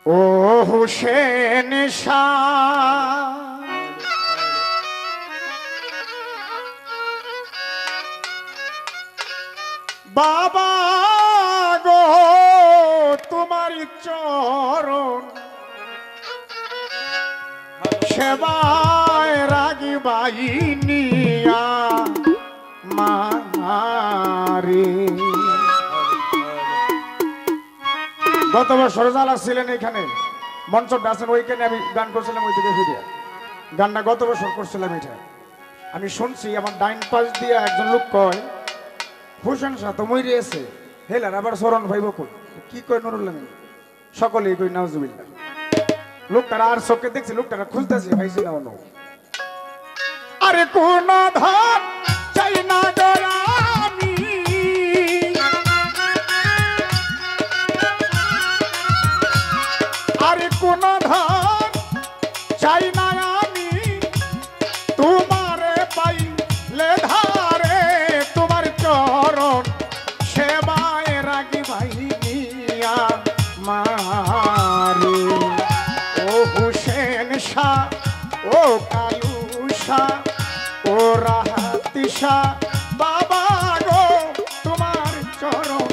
ও হুসেন শাহ বাবা গো তোমার চরণ সেবায় রাগি বাইনিয়া মারে গত বছর যারা ছিলেন এখানে মঞ্চ ডাসেন ওইখানে আমি গান করছিলাম ওই থেকে ফিরে গানটা গত বছর করছিলাম এটা আমি শুনছি আমার ডাইন পাশ দিয়ে একজন লোক কয় হুসেন শাহ তো মরে আছে হেলার আবার শরণ ভাইব কই কি কয় নুরুল আমিন সকলেই কই নাউজুবিল্লাহ লোকটারা আর চোখে দেখছি লোকটারা খুঁজতেছি ভাইছি না অন্য আরে কোন ধন চাই না গরামি আরে কোন ধন চাই না আমি তোমারে পাইলে ধারে তোমার চরণ সেবায় রাগি ভাইনিয়া মারে ও হুসেন শাহ ও কালু শাহ ও রাহাতি শাহ বাবা গো তোমার চরণ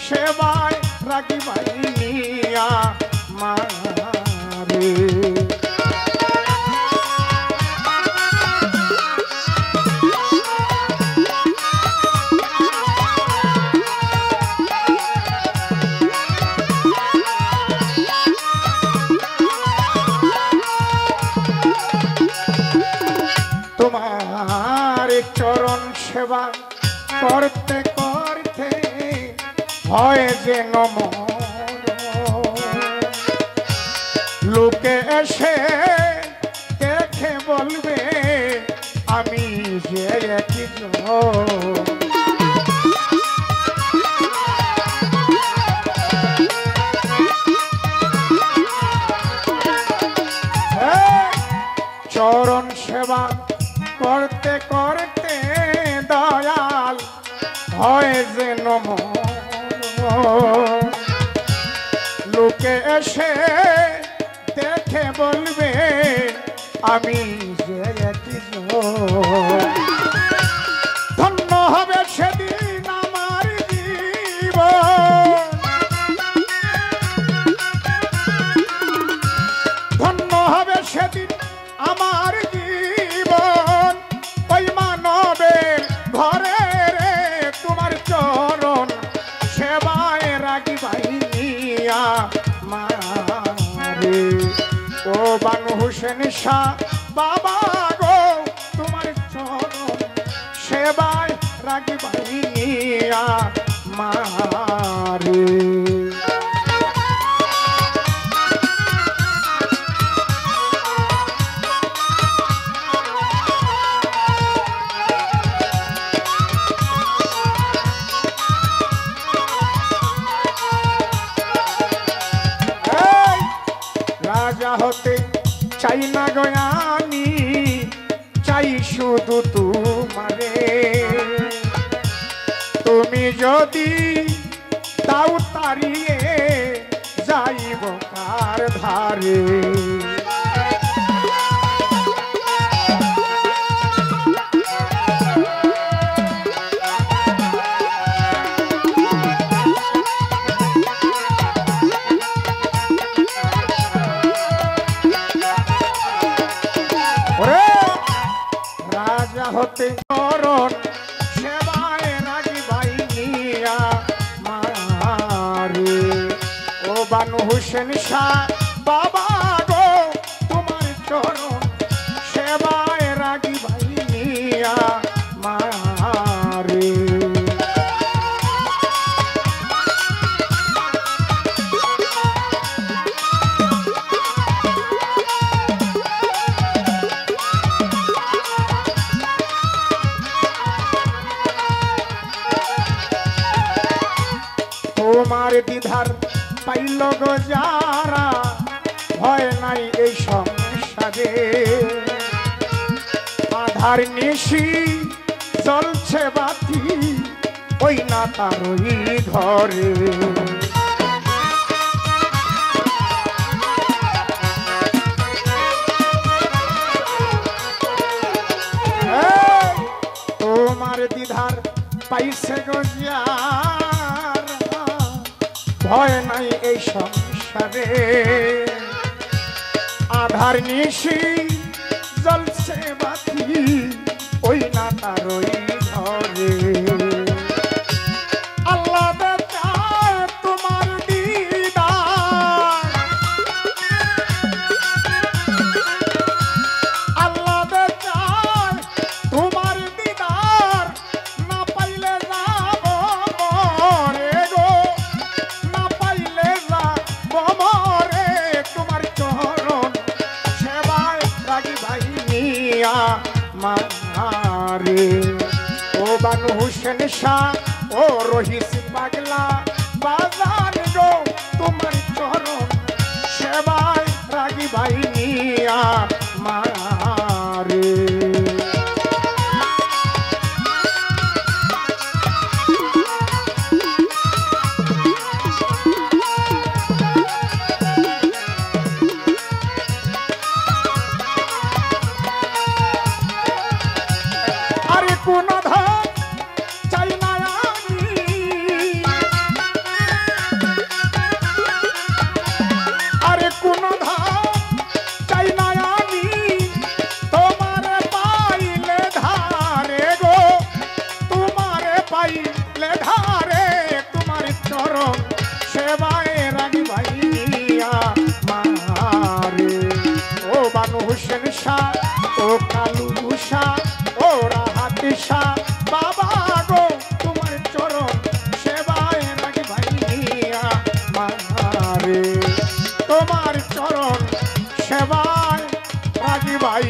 সেবায় রাগি ভাইনিয়া মারে তোমার চরণ সেবা করতে করতে হয় যে নমর লোকে এসে দেখে বলবে আমি যে একজন চরণ সেবা করতে করতে দয়াল হয় যে নমর লোকে এসে দেখে বলবে আমি যে একজন ধন্য হবে সেদিন আমার জীবন ধন্য হবে সেদিন আমার জীবন ওই মানবের ঘরে রে তোমার চরণ সেবায় রাগি বাইনিয়া মারে ও বানু হুসেন শাহ বাবা গো তোমার চরণ সেবায় রাগি বাইনিয়া মারে রাজা হতে চাই না গয়ানি চাই শুধু তোমারে তুমি যদি দাও তাড়িয়ে যাইব কার ধারে হতে চরণ সেবায় রাগি বাইনিয়া মারে ও বানু হুসেন শাহ বাবা গো তোমার চরণ সেবায় রাগি বাইনিয়া মারে তোমার দ্বিধার পাইল গো যারা ভয় নাই এই সংসারে আধার নিশি জ্বলছে বাতি ওই না তার ওই ঘরে তোমার দিধার পাইছে গজিয়ার ভয় নাই এই সংসারে আধার নিশি জ্বলছে বাতি ওই না তার ওই ঘরে আল্লাহ চায় তোমার দিদার আল্লাহ চায় তোমার দিদার না পাইলে যাব মরে গো না পাইলে যাব মরে তোমার চরণ সেবায় রাগি ভাই মিয়া মারে ও বানু হোসেন শাহ ও রহিস পাগলা বাজান গো তোমার চরণ সেবায় রাগি ভাই মিয়া মারে আরে কোন ধন চাই না আমি আরে কোন ধন চাই না আমি তোমারে পাইলে ধারে গো তোমারে পাইলে ধারে তোমার চরণ সেবায় রাগি ভাইয়া মারে ও বানু হোসেন শাহ ও কালু শাহ ও রাহাতি শাহ বাবা গো তোমার চরণ সেবায় রাগি ভাইয়া মারে তোমার চরণ সেবায় রাগি ভাই